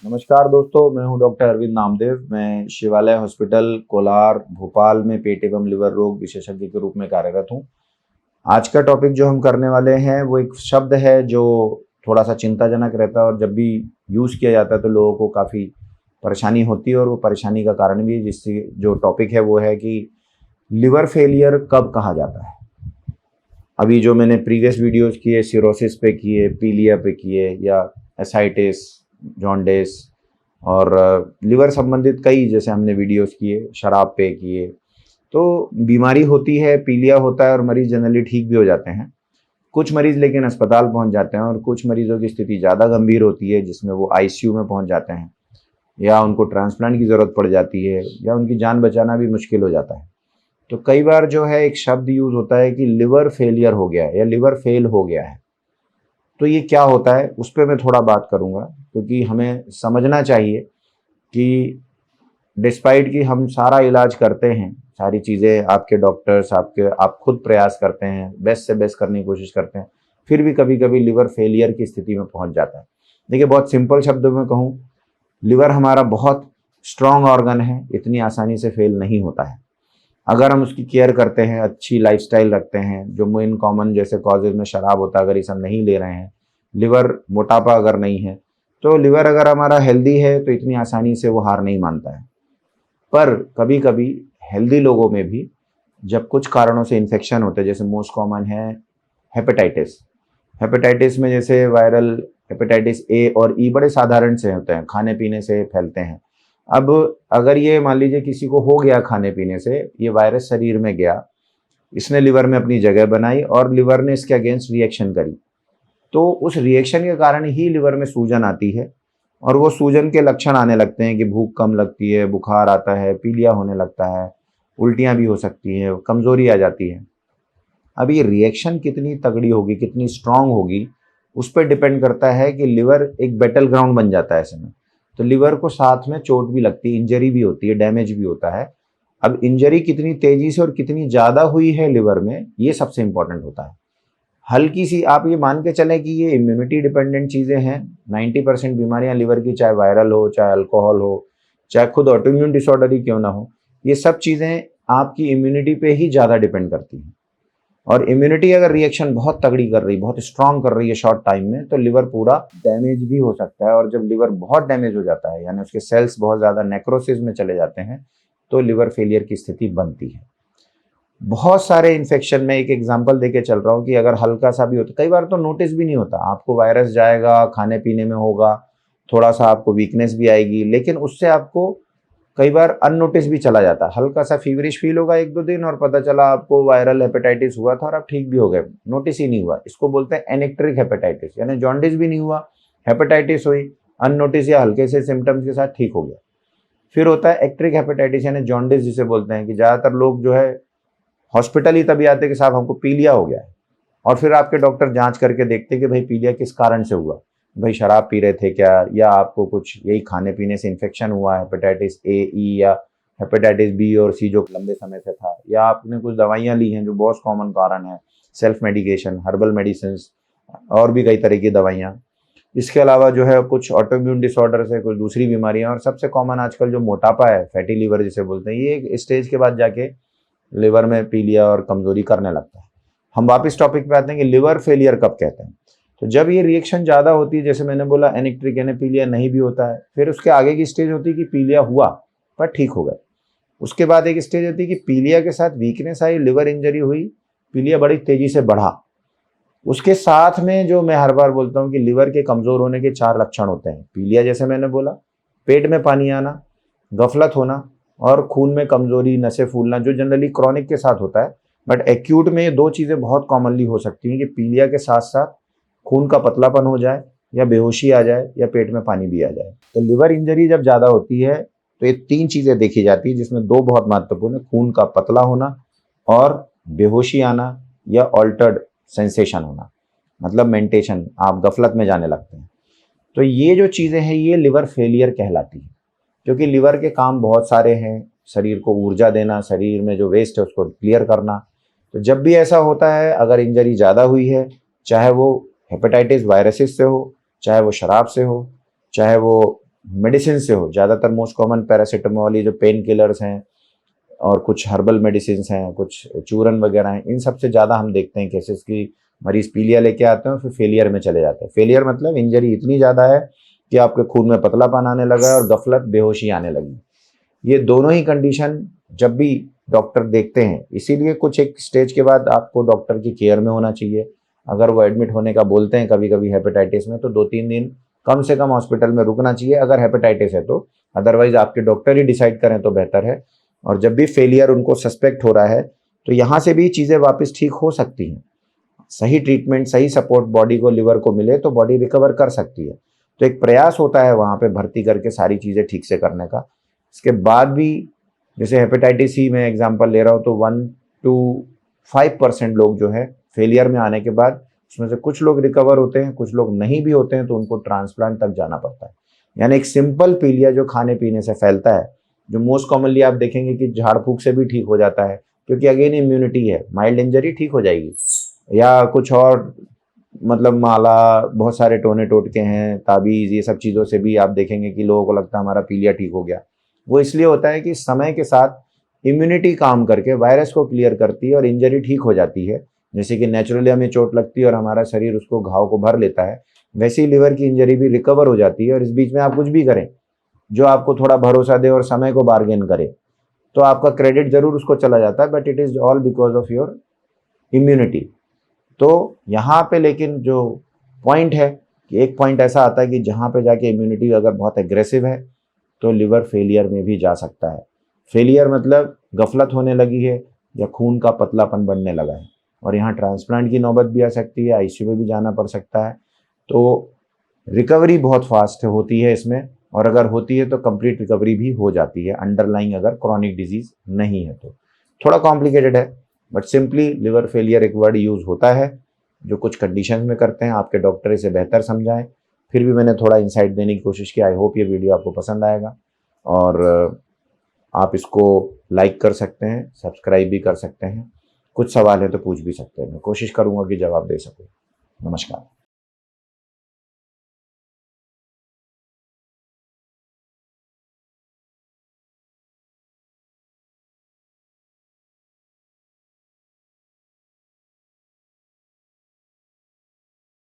नमस्कार दोस्तों, मैं हूं डॉक्टर अरविंद नामदेव। मैं शिवालय हॉस्पिटल कोलार भोपाल में पेट एवं लिवर रोग विशेषज्ञ के रूप में कार्यरत हूं। आज का टॉपिक जो हम करने वाले हैं वो एक शब्द है जो थोड़ा सा चिंताजनक रहता है और जब भी यूज़ किया जाता है तो लोगों को काफ़ी परेशानी होती है और वो परेशानी का कारण भी जिससे जो टॉपिक है वो है कि लिवर फेलियर कब कहा जाता है। अभी जो मैंने प्रीवियस वीडियोस किए सिरोसिस पे किए, पीलिया पे किए या एसाइटिस, जॉन्डिस और लिवर संबंधित कई जैसे हमने वीडियोस किए, शराब पे किए। तो बीमारी होती है, पीलिया होता है और मरीज़ जनरली ठीक भी हो जाते हैं। कुछ मरीज़ लेकिन अस्पताल पहुंच जाते हैं और कुछ मरीज़ों की स्थिति ज़्यादा गंभीर होती है जिसमें वो आईसीयू में पहुंच जाते हैं या उनको ट्रांसप्लांट की ज़रूरत पड़ जाती है या उनकी जान बचाना भी मुश्किल हो जाता है। तो कई बार जो है एक शब्द यूज़ होता है कि लिवर फेलियर हो गया है या लिवर फेल हो गया है। तो ये क्या होता है उस पे मैं थोड़ा बात करूँगा, क्योंकि हमें समझना चाहिए कि डिस्पाइट कि हम सारा इलाज करते हैं, सारी चीज़ें आपके डॉक्टर्स आप खुद प्रयास करते हैं, बेस्ट से बेस्ट करने की कोशिश करते हैं, फिर भी कभी कभी लिवर फेलियर की स्थिति में पहुंच जाता है। देखिए, बहुत सिंपल शब्दों में कहूँ, लिवर हमारा बहुत स्ट्रॉन्ग ऑर्गन है, इतनी आसानी से फेल नहीं होता है। अगर हम उसकी केयर करते हैं, अच्छी लाइफस्टाइल रखते हैं, जो मेन कॉमन जैसे कॉजेज में शराब होता है अगर इसे हम नहीं ले रहे हैं, लिवर मोटापा अगर नहीं है, तो लिवर अगर हमारा हेल्दी है तो इतनी आसानी से वो हार नहीं मानता है। पर कभी कभी हेल्दी लोगों में भी जब कुछ कारणों से इन्फेक्शन होते हैं, जैसे मोस्ट कॉमन है हेपेटाइटिस। हेपेटाइटिस में जैसे वायरल हेपेटाइटिस ए और ई बड़े साधारण से होते हैं, खाने पीने से फैलते हैं। अब अगर ये मान लीजिए किसी को हो गया खाने पीने से, ये वायरस शरीर में गया, इसने लिवर में अपनी जगह बनाई और लिवर ने इसके अगेंस्ट रिएक्शन करी, तो उस रिएक्शन के कारण ही लिवर में सूजन आती है और वो सूजन के लक्षण आने लगते हैं कि भूख कम लगती है, बुखार आता है, पीलिया होने लगता है, उल्टियाँ भी हो सकती हैं, कमज़ोरी आ जाती है। अब ये रिएक्शन कितनी तगड़ी होगी, कितनी स्ट्रांग होगी, उस पर डिपेंड करता है कि लिवर एक बैटल ग्राउंड बन जाता है ऐसे में। तो लिवर को साथ में चोट भी लगती है, इंजरी भी होती है, डैमेज भी होता है। अब इंजरी कितनी तेजी से और कितनी ज़्यादा हुई है लिवर में, ये सबसे इंपॉर्टेंट होता है। हल्की सी आप ये मान के चलें कि ये इम्यूनिटी डिपेंडेंट चीज़ें हैं। 90% बीमारियां लिवर की, चाहे वायरल हो, चाहे अल्कोहल हो, चाहे खुद ऑटोइम्यून डिसऑर्डर ही क्यों ना हो, ये सब चीज़ें आपकी इम्यूनिटी पे ही ज़्यादा डिपेंड करती हैं। और इम्यूनिटी अगर रिएक्शन बहुत तगड़ी कर रही, बहुत स्ट्रांग कर रही है शॉर्ट टाइम में, तो लिवर पूरा डैमेज भी हो सकता है। और जब लिवर बहुत डैमेज हो जाता है, यानी उसके सेल्स बहुत ज़्यादा नेक्रोसिस में चले जाते हैं, तो लिवर फेलियर की स्थिति बनती है। बहुत सारे इन्फेक्शन में एक एग्जांपल देके चल रहा हूँ कि अगर हल्का सा भी होता, कई बार तो नोटिस भी नहीं होता, आपको वायरस जाएगा, खाने पीने में होगा, थोड़ा सा आपको वीकनेस भी आएगी, लेकिन उससे आपको कई बार अननोटिस भी चला जाता है। हल्का सा फीवरिश फील होगा 1-2 दिन और पता चला आपको वायरल हेपेटाइटिस हुआ था और आप ठीक भी हो गए, नोटिस ही नहीं हुआ। इसको बोलते हैं एनेक्ट्रिक हेपेटाइटिस, यानी जॉन्डिस भी नहीं हुआ, हेपेटाइटिस हुई, अननोटिस या हल्के से सिम्टम्स के साथ ठीक हो गया। फिर होता है एक्ट्रिक हेपेटाइटिस, यानी जॉन्डिस जिसे बोलते हैं, कि ज़्यादातर लोग जो है हॉस्पिटल ही तभी आते कि साहब हमको पीलिया हो गया है, और फिर आपके डॉक्टर जांच करके देखते कि भाई पीलिया किस कारण से हुआ। भाई शराब पी रहे थे क्या, या आपको कुछ यही खाने पीने से इन्फेक्शन हुआ, हेपेटाइटिस ए, ई या हेपेटाइटिस बी और सी जो लंबे समय से था, या आपने कुछ दवाइयाँ ली हैं जो बहुत कॉमन कारण है, सेल्फ मेडिकेशन, हर्बल मेडिसिन और भी कई तरह की दवाइयाँ। इसके अलावा जो है कुछ ऑटोइम्यून डिसऑर्डर से कुछ दूसरी बीमारियाँ, और सबसे कॉमन आजकल जो मोटापा है, फैटी लीवर जिसे बोलते हैं, ये एक स्टेज के बाद जाके लिवर में पीलिया और कमजोरी करने लगता है। हम वापस टॉपिक पे आते हैं कि लिवर फेलियर कब कहते हैं। तो जब ये रिएक्शन ज़्यादा होती है, जैसे मैंने बोला एनेक्ट्रिक, यानी पीलिया नहीं भी होता है, फिर उसके आगे की स्टेज होती है कि पीलिया हुआ पर ठीक हो गया। उसके बाद एक स्टेज होती है कि पीलिया के साथ वीकनेस आई, लिवर इंजरी हुई, पीलिया बड़ी तेजी से बढ़ा। उसके साथ में जो मैं हर बार बोलता हूँ कि लिवर के कमज़ोर होने के 4 लक्षण होते हैं। पीलिया जैसे मैंने बोला, पेट में पानी आना, गफलत होना और खून में कमजोरी, नसें फूलना, जो जनरली क्रॉनिक के साथ होता है। बट एक्यूट में ये 2 चीज़ें बहुत कॉमनली हो सकती हैं कि पीलिया के साथ साथ खून का पतलापन हो जाए, या बेहोशी आ जाए, या पेट में पानी भी आ जाए। तो लिवर इंजरी जब ज़्यादा होती है तो ये 3 चीज़ें देखी जाती है, जिसमें 2 बहुत महत्वपूर्ण है, खून का पतला होना और बेहोशी आना या ऑल्टर्ड सेंसेशन होना, मतलब मेंटेशन, आप गफलत में जाने लगते हैं। तो ये जो चीज़ें हैं ये लिवर फेलियर कहलाती है, क्योंकि लिवर के काम बहुत सारे हैं, शरीर को ऊर्जा देना, शरीर में जो वेस्ट है उसको क्लियर करना। तो जब भी ऐसा होता है, अगर इंजरी ज़्यादा हुई है, चाहे वो हेपेटाइटिस वायरसेस से हो, चाहे वो शराब से हो, चाहे वो मेडिसिन से हो, ज़्यादातर मोस्ट कॉमन पैरासीटामोल, ये जो पेन किलर्स हैं और कुछ हर्बल मेडिसिन हैं, कुछ चूरन वगैरह हैं, इन सबसे ज़्यादा हम देखते हैं केसेस की मरीज पीलिया लेके आते हैं और फिर फेलियर में चले जाते हैं। फेलियर मतलब इंजरी इतनी ज़्यादा है कि आपके खून में पतलापन आने लगा है और गफलत, बेहोशी आने लगी। ये दोनों ही कंडीशन जब भी डॉक्टर देखते हैं, इसीलिए कुछ एक स्टेज के बाद आपको डॉक्टर की केयर में होना चाहिए। अगर वो एडमिट होने का बोलते हैं कभी कभी हेपेटाइटिस में, तो 2-3 दिन कम से कम हॉस्पिटल में रुकना चाहिए अगर हेपेटाइटिस है तो। अदरवाइज आपके डॉक्टर ही डिसाइड करें तो बेहतर है। और जब भी फेलियर उनको सस्पेक्ट हो रहा है तो यहाँ से भी चीज़ें वापस ठीक हो सकती हैं। सही ट्रीटमेंट, सही सपोर्ट बॉडी को, लिवर को मिले तो बॉडी रिकवर कर सकती है। तो एक प्रयास होता है वहाँ पे भर्ती करके सारी चीज़ें ठीक से करने का। इसके बाद भी जैसे हेपेटाइटिस सी में एग्जांपल ले रहा हूँ तो 1 to 5% लोग जो है फेलियर में आने के बाद, उसमें से कुछ लोग रिकवर होते हैं, कुछ लोग नहीं भी होते हैं, तो उनको ट्रांसप्लांट तक जाना पड़ता है। यानी एक सिंपल पीलिया जो खाने पीने से फैलता है, जो मोस्ट कॉमनली आप देखेंगे कि झाड़ फूक से भी ठीक हो जाता है, क्योंकि अगेन इम्यूनिटी है, माइल्ड इंजरी ठीक हो जाएगी। या कुछ और मतलब माला, बहुत सारे टोने टोटके हैं, ताबीज़, ये सब चीज़ों से भी आप देखेंगे कि लोगों को लगता है हमारा पीलिया ठीक हो गया। वो इसलिए होता है कि समय के साथ इम्यूनिटी काम करके वायरस को क्लियर करती है और इंजरी ठीक हो जाती है। जैसे कि नेचुरली हमें चोट लगती है और हमारा शरीर उसको, घाव को भर लेता है, वैसे ही लिवर की इंजरी भी रिकवर हो जाती है। और इस बीच में आप कुछ भी करें जो आपको थोड़ा भरोसा दे और समय को बार्गेन करे, तो आपका क्रेडिट जरूर उसको चला जाता है, but it is all because of your immunity. तो यहाँ पे लेकिन जो पॉइंट है कि एक पॉइंट ऐसा आता है कि जहाँ पे जाके इम्यूनिटी अगर बहुत एग्रेसिव है तो लिवर फेलियर में भी जा सकता है। फेलियर मतलब गफलत होने लगी है या खून का पतलापन बढ़ने लगा है, और यहाँ ट्रांसप्लांट की नौबत भी आ सकती है, आईसीयू में भी जाना पड़ सकता है। तो रिकवरी बहुत फास्ट होती है इसमें, और अगर होती है तो कंप्लीट रिकवरी भी हो जाती है, अंडरलाइंग अगर क्रॉनिक डिजीज नहीं है तो। थोड़ा कॉम्प्लिकेटेड है, बट सिंपली लिवर फेलियर एक वर्ड यूज होता है जो कुछ कंडीशन में करते हैं। आपके डॉक्टर इसे बेहतर समझाएं। फिर भी मैंने थोड़ा इंसाइट देने की कोशिश की। आई होप ये वीडियो आपको पसंद आएगा, और आप इसको लाइक कर सकते हैं, सब्सक्राइब भी कर सकते हैं। कुछ सवाल है तो पूछ भी सकते हैं, मैं कोशिश करूँगा कि जवाब दे सकूँ। नमस्कार।